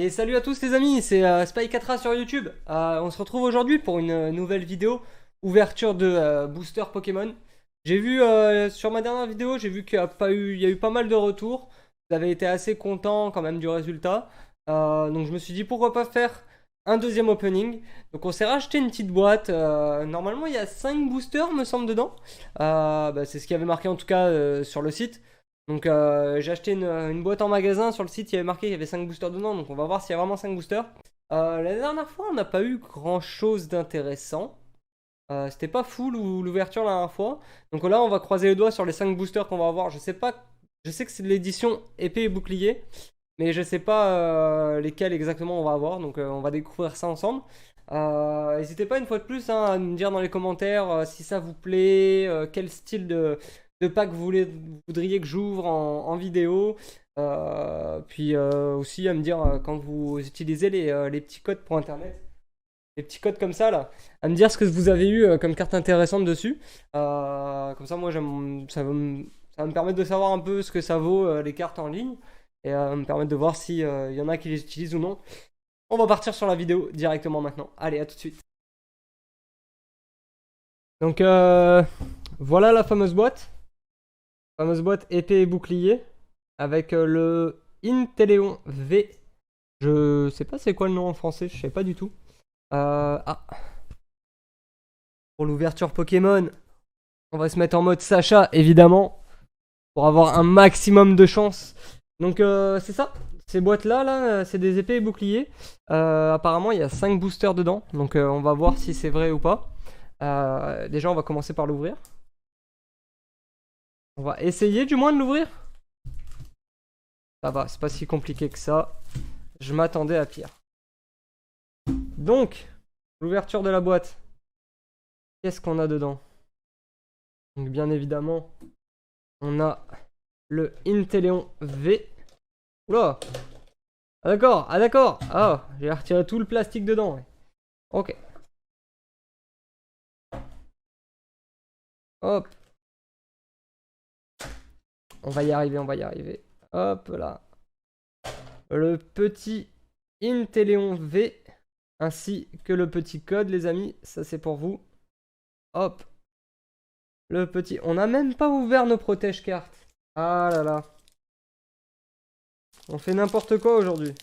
Et salut à tous les amis, c'est Spy4A sur YouTube. On se retrouve aujourd'hui pour une nouvelle vidéo ouverture de booster Pokémon. J'ai vu sur ma dernière vidéo, j'ai vu il y a eu pas mal de retours. Vous avez été assez content quand même du résultat. Donc je me suis dit pourquoi pas faire un deuxième opening. Donc on s'est racheté une petite boîte. Normalement il y a 5 boosters me semble dedans. C'est ce qui avait marqué en tout cas sur le site. Donc j'ai acheté une boîte en magasin, sur le site il y avait marqué qu'il y avait 5 boosters dedans, donc on va voir s'il y a vraiment 5 boosters. La dernière fois on n'a pas eu grand chose d'intéressant. C'était pas full ou l'ouverture la dernière fois. Donc là on va croiser les doigts sur les 5 boosters qu'on va avoir. Je sais pas, je sais que c'est de l'édition épée et bouclier, mais je sais pas lesquels exactement on va avoir, donc on va découvrir ça ensemble. N'hésitez pas une fois de plus hein, à me dire dans les commentaires si ça vous plaît, quel style de pack vous voudriez que j'ouvre en vidéo. Puis aussi à me dire quand vous utilisez les petits codes pour internet, les petits codes comme ça là, à me dire ce que vous avez eu comme carte intéressante dessus. Comme ça, moi, ça va me permettre de savoir un peu ce que ça vaut les cartes en ligne et me permettre de voir si y en a qui les utilisent ou non. On va partir sur la vidéo directement maintenant. Allez, à tout de suite. Donc voilà la fameuse boîte épée et bouclier avec le Inteleon V. Je sais pas c'est quoi le nom en français, je sais pas du tout. Ah, pour l'ouverture Pokémon, on va se mettre en mode Sacha, évidemment, pour avoir un maximum de chance. Donc, c'est ça. Ces boîtes-là, c'est des épées et boucliers. Apparemment, il y a 5 boosters dedans. Donc, on va voir si c'est vrai ou pas. Déjà, on va commencer par l'ouvrir. On va essayer du moins de l'ouvrir. Ça va, c'est pas si compliqué que ça. Je m'attendais à pire. Donc, l'ouverture de la boîte. Qu'est-ce qu'on a dedans? Donc, bien évidemment, on a le Inteleon V. Oula! Ah d'accord, ah d'accord. Ah, j'ai retiré tout le plastique dedans. Ouais. Ok. Hop. On va y arriver, on va y arriver. Hop là. Le petit Inteleon V. Ainsi que le petit code, les amis. Ça, c'est pour vous. Hop. Le petit. On n'a même pas ouvert nos protège-cartes. Ah là là. On fait n'importe quoi aujourd'hui.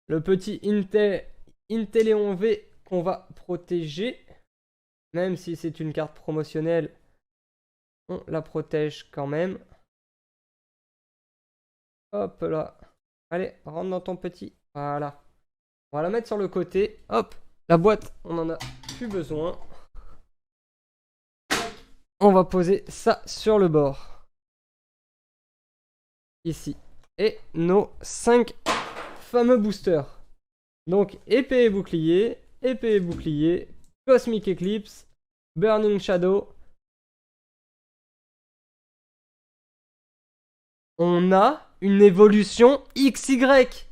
Le petit Inteleon V qu'on va protéger. Même si c'est une carte promotionnelle, on la protège quand même. Hop là. Allez, rentre dans ton petit. Voilà. On va la mettre sur le côté. Hop. La boîte, on en a plus besoin. On va poser ça sur le bord. Ici. Et nos 5 fameux boosters. Donc, épée et bouclier, Cosmic Eclipse, Burning Shadow. On a une évolution XY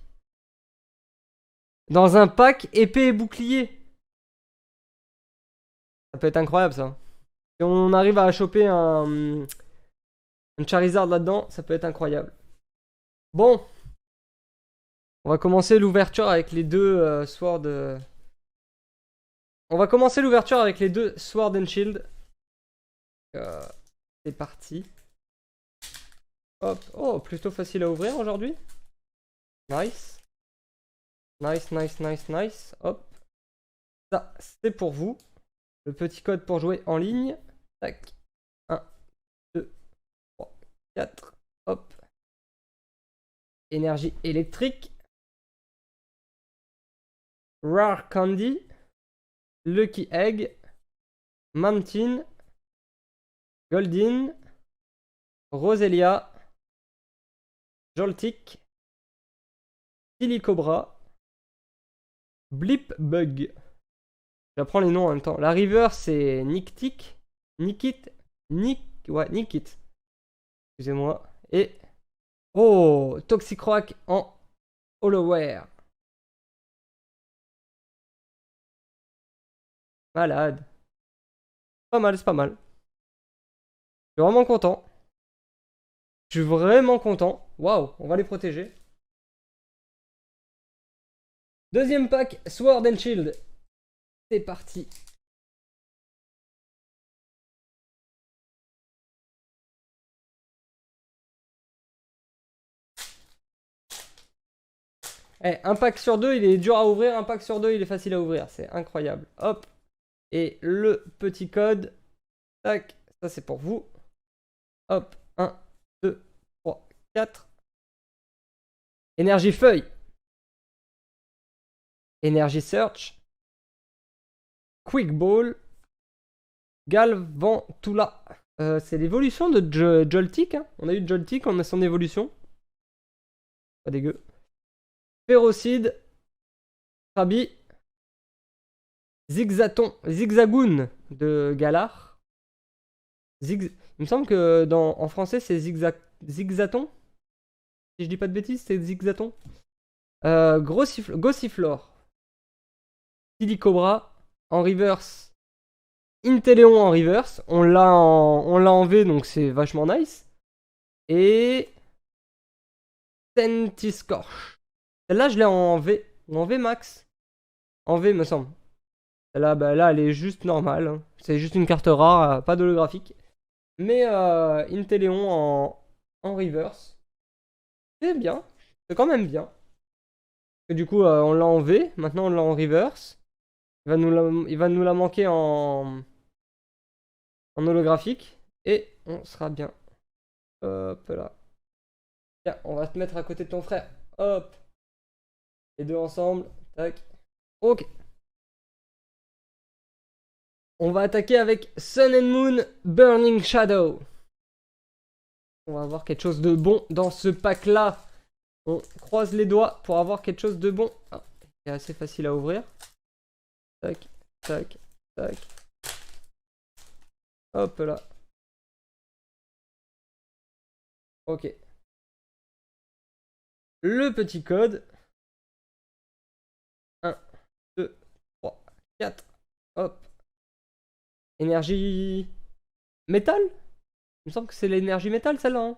dans un pack épée et bouclier. Ça peut être incroyable ça. Si on arrive à choper un Charizard là-dedans, ça peut être incroyable. Bon, on va commencer l'ouverture avec les deux Sword. On va commencer l'ouverture avec les deux Sword and Shield. Euh, c'est parti. Hop. Oh, plutôt facile à ouvrir aujourd'hui. Nice. Nice, nice, nice, nice. Hop. Ça, c'est pour vous. Le petit code pour jouer en ligne. Tac. 1, 2, 3, 4. Hop. Énergie électrique. Rare Candy. Lucky Egg. Mountain. Goldin. Roselia. Joltik. Silicobra. Blip Bug. J'apprends les noms en même temps. La river, c'est Nictic. Nikit. Ouais, Nikit. Excusez-moi. Et. Oh, Toxicroak en Hollowware. Malade. Pas mal, c'est pas mal. Je suis vraiment content. Je suis vraiment content. Waouh, on va les protéger. Deuxième pack, Sword and Shield. C'est parti. Eh, un pack sur deux, il est dur à ouvrir. Un pack sur deux, il est facile à ouvrir. C'est incroyable. Hop. Et le petit code. Tac. Ça, c'est pour vous. Hop. 1, 2, 3, 4. Énergie feuille. Énergie search. Quick ball. Galvantula. C'est l'évolution de Joltik. Hein. On a eu Joltik, on a son évolution. Pas dégueu. Ferocide. Krabi. Zigzagoon de Galar. Il me semble que en français c'est Zigzaton. Si je dis pas de bêtises, c'est Zigzaton. Gossiflor. Silicobra en reverse. Inteleon en reverse. On l'a en V donc c'est vachement nice. Et Tentiscorch. Celle-là je l'ai en V. Ou en V max. En V me semble. Là, bah, là elle est juste normale. Hein. C'est juste une carte rare, pas d'holographique. Mais Inteleon en reverse. C'est bien. C'est quand même bien. Et du coup, on l'a en V. Maintenant, on l'a en reverse. Il va nous la manquer en holographique. Et on sera bien. Hop là. Tiens, on va te mettre à côté de ton frère. Hop. Les deux ensemble. Tac. Ok. On va attaquer avec Sun and Moon Burning Shadow. On va avoir quelque chose de bon dans ce pack là. On croise les doigts pour avoir quelque chose de bon. Ah, c'est assez facile à ouvrir. Tac, tac, tac. Hop là. Ok. Le petit code. 1, 2, 3, 4. Hop. Énergie métal. Il me semble que c'est l'énergie métal celle-là. Hein.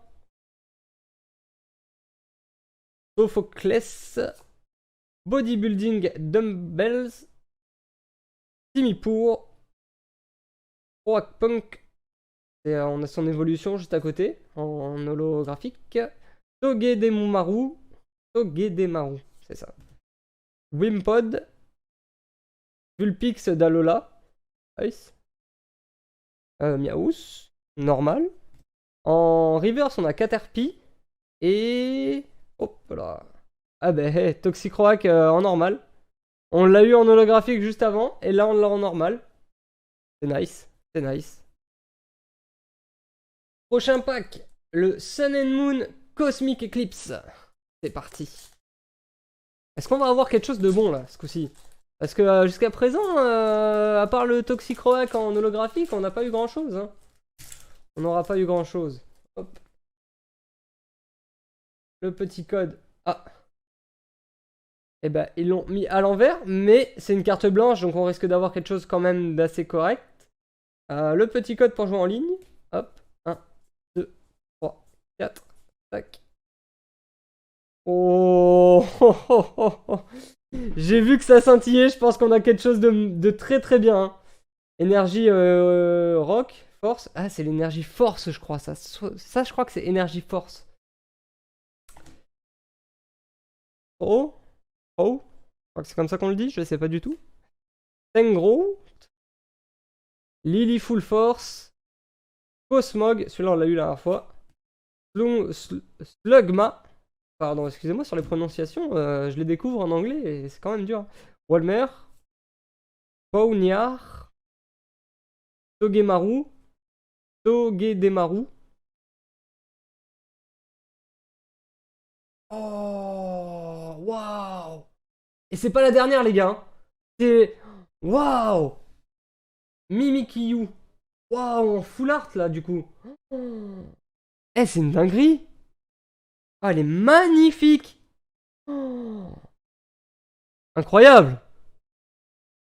Sophocles. Bodybuilding Dumbbells. Simipour. Punk. Et on a son évolution juste à côté, en holographique. Togedemaru. Togedemaru, c'est ça. Wimpod. Vulpix d'Alola. Nice. Miaous. Normal. En reverse, on a Caterpie. Et... hop là. Ah bah, hey, Toxicroak en normal. On l'a eu en holographique juste avant. Et là, on l'a en normal. C'est nice. C'est nice. Prochain pack. Le Sun and Moon Cosmic Eclipse. C'est parti. Est-ce qu'on va avoir quelque chose de bon là, ce coup-ci? Parce que jusqu'à présent, à part le Toxicroak en holographique, on n'a pas eu grand-chose. Hein. On n'aura pas eu grand-chose. Hop. Le petit code. Ah. Eh ben, ils l'ont mis à l'envers, mais c'est une carte blanche, donc on risque d'avoir quelque chose quand même d'assez correct. Le petit code pour jouer en ligne. Hop. 1, 2, 3, 4. Tac. Oh, oh, oh, oh, oh. J'ai vu que ça scintillait, je pense qu'on a quelque chose de très très bien. Hein. Énergie rock, force. Ah, c'est l'énergie force, je crois. Ça, je crois que c'est énergie force. Oh, oh. Je crois que c'est comme ça qu'on le dit, je sais pas du tout. Tengro. Lily Full Force. Cosmog, celui-là on l'a eu la dernière fois. Slugma. Pardon, excusez-moi sur les prononciations, je les découvre en anglais et c'est quand même dur. Walmer. Pawniar. Togemaru. Togedemaru. Oh, waouh! Et c'est pas la dernière, les gars. Hein. C'est. Waouh! Mimikyu. Waouh, en full art là, du coup. Eh, c'est une dinguerie! Ah, elle est magnifique! Oh. Incroyable!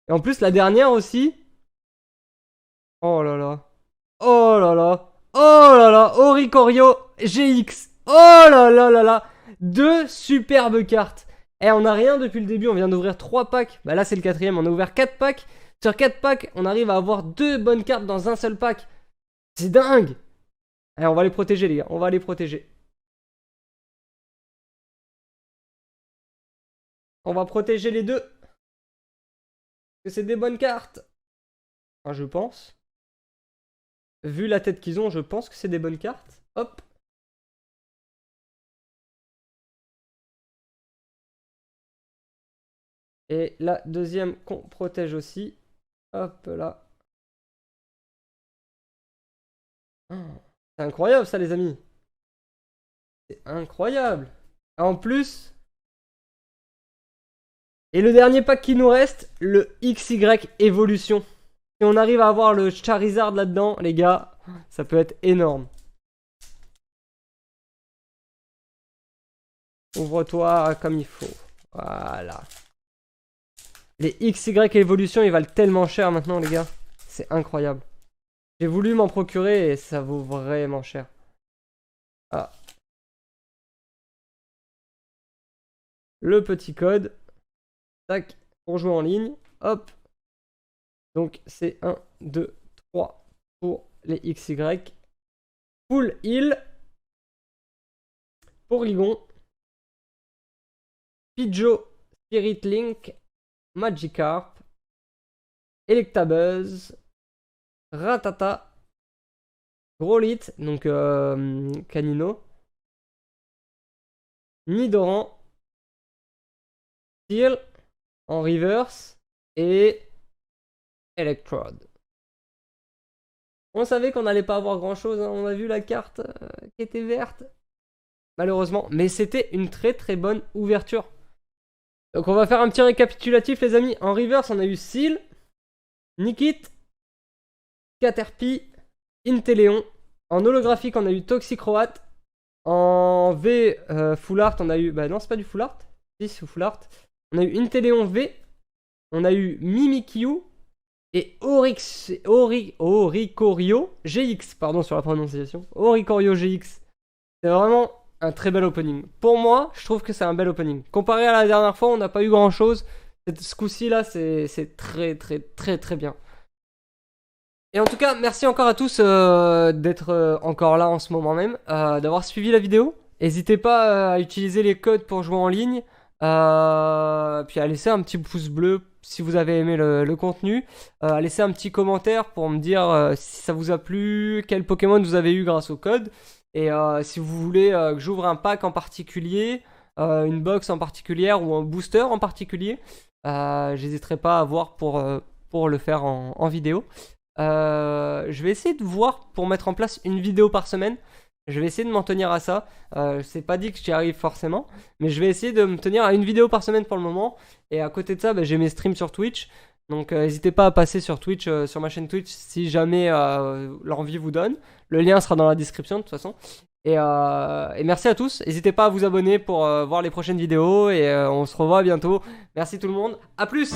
Et en plus, la dernière aussi. Oh là là. Oh là là. Oh là là, Oricorio GX. Oh là là là là. Deux superbes cartes. Et on n'a rien depuis le début, on vient d'ouvrir 3 packs. Bah là c'est le 4ème, on a ouvert 4 packs. Sur 4 packs, on arrive à avoir 2 bonnes cartes dans un seul pack. C'est dingue. Allez, on va les protéger les gars, on va les protéger. On va protéger les deux. Parce que c'est des bonnes cartes. Enfin, je pense. Vu la tête qu'ils ont, je pense que c'est des bonnes cartes. Hop. Et la deuxième qu'on protège aussi. Hop là. Oh, c'est incroyable ça les amis. C'est incroyable. En plus. Et le dernier pack qui nous reste, le XY Evolution. Si on arrive à avoir le Charizard là-dedans, les gars, ça peut être énorme. Ouvre-toi comme il faut. Voilà. Les XY Evolution, ils valent tellement cher maintenant, les gars. C'est incroyable. J'ai voulu m'en procurer et ça vaut vraiment cher. Ah. Le petit code. Tac. Pour jouer en ligne. Hop. Donc c'est 1, 2, 3 pour les XY. Full heal. Porygon. Pidgeot. Spirit Link. Magikarp. Electabuzz. Ratata. Growlithe. Donc Canino. Nidoran. Steel. En reverse. Et Electrode. On savait qu'on n'allait pas avoir grand chose, hein. On a vu la carte qui était verte. Malheureusement. Mais c'était une très très bonne ouverture. Donc on va faire un petit récapitulatif les amis. En reverse on a eu Seal, Nickit, Caterpie, Inteleon. En holographique on a eu Toxicroat. En V Full Art on a eu... Bah non c'est pas du Full Art. Si c'est Full Art. On a eu Inteleon V. On a eu Mimikyu. Et Oricorio GX, pardon sur la prononciation. Oricorio GX. C'est vraiment un très bel opening. Pour moi, je trouve que c'est un bel opening. Comparé à la dernière fois, on n'a pas eu grand chose. Ce coup-ci là, c'est très très très très bien. Et en tout cas, merci encore à tous d'être encore là en ce moment même, d'avoir suivi la vidéo. N'hésitez pas à utiliser les codes pour jouer en ligne. Puis à laisser un petit pouce bleu si vous avez aimé le contenu. À laisser un petit commentaire pour me dire si ça vous a plu, quel Pokémon vous avez eu grâce au code. Et si vous voulez que j'ouvre un pack en particulier, une box en particulier ou un booster en particulier, j'hésiterai pas à voir pour le faire en vidéo. Je vais essayer de voir pour mettre en place une vidéo par semaine. Je vais essayer de m'en tenir à ça. C'est pas dit que j'y arrive forcément, mais je vais essayer de me tenir à une vidéo par semaine pour le moment. Et à côté de ça, bah, j'ai mes streams sur Twitch. Donc n'hésitez pas à passer sur Twitch, sur ma chaîne Twitch, si jamais l'envie vous donne. Le lien sera dans la description de toute façon. Et merci à tous. N'hésitez pas à vous abonner pour voir les prochaines vidéos. Et on se revoit bientôt. Merci tout le monde. A plus!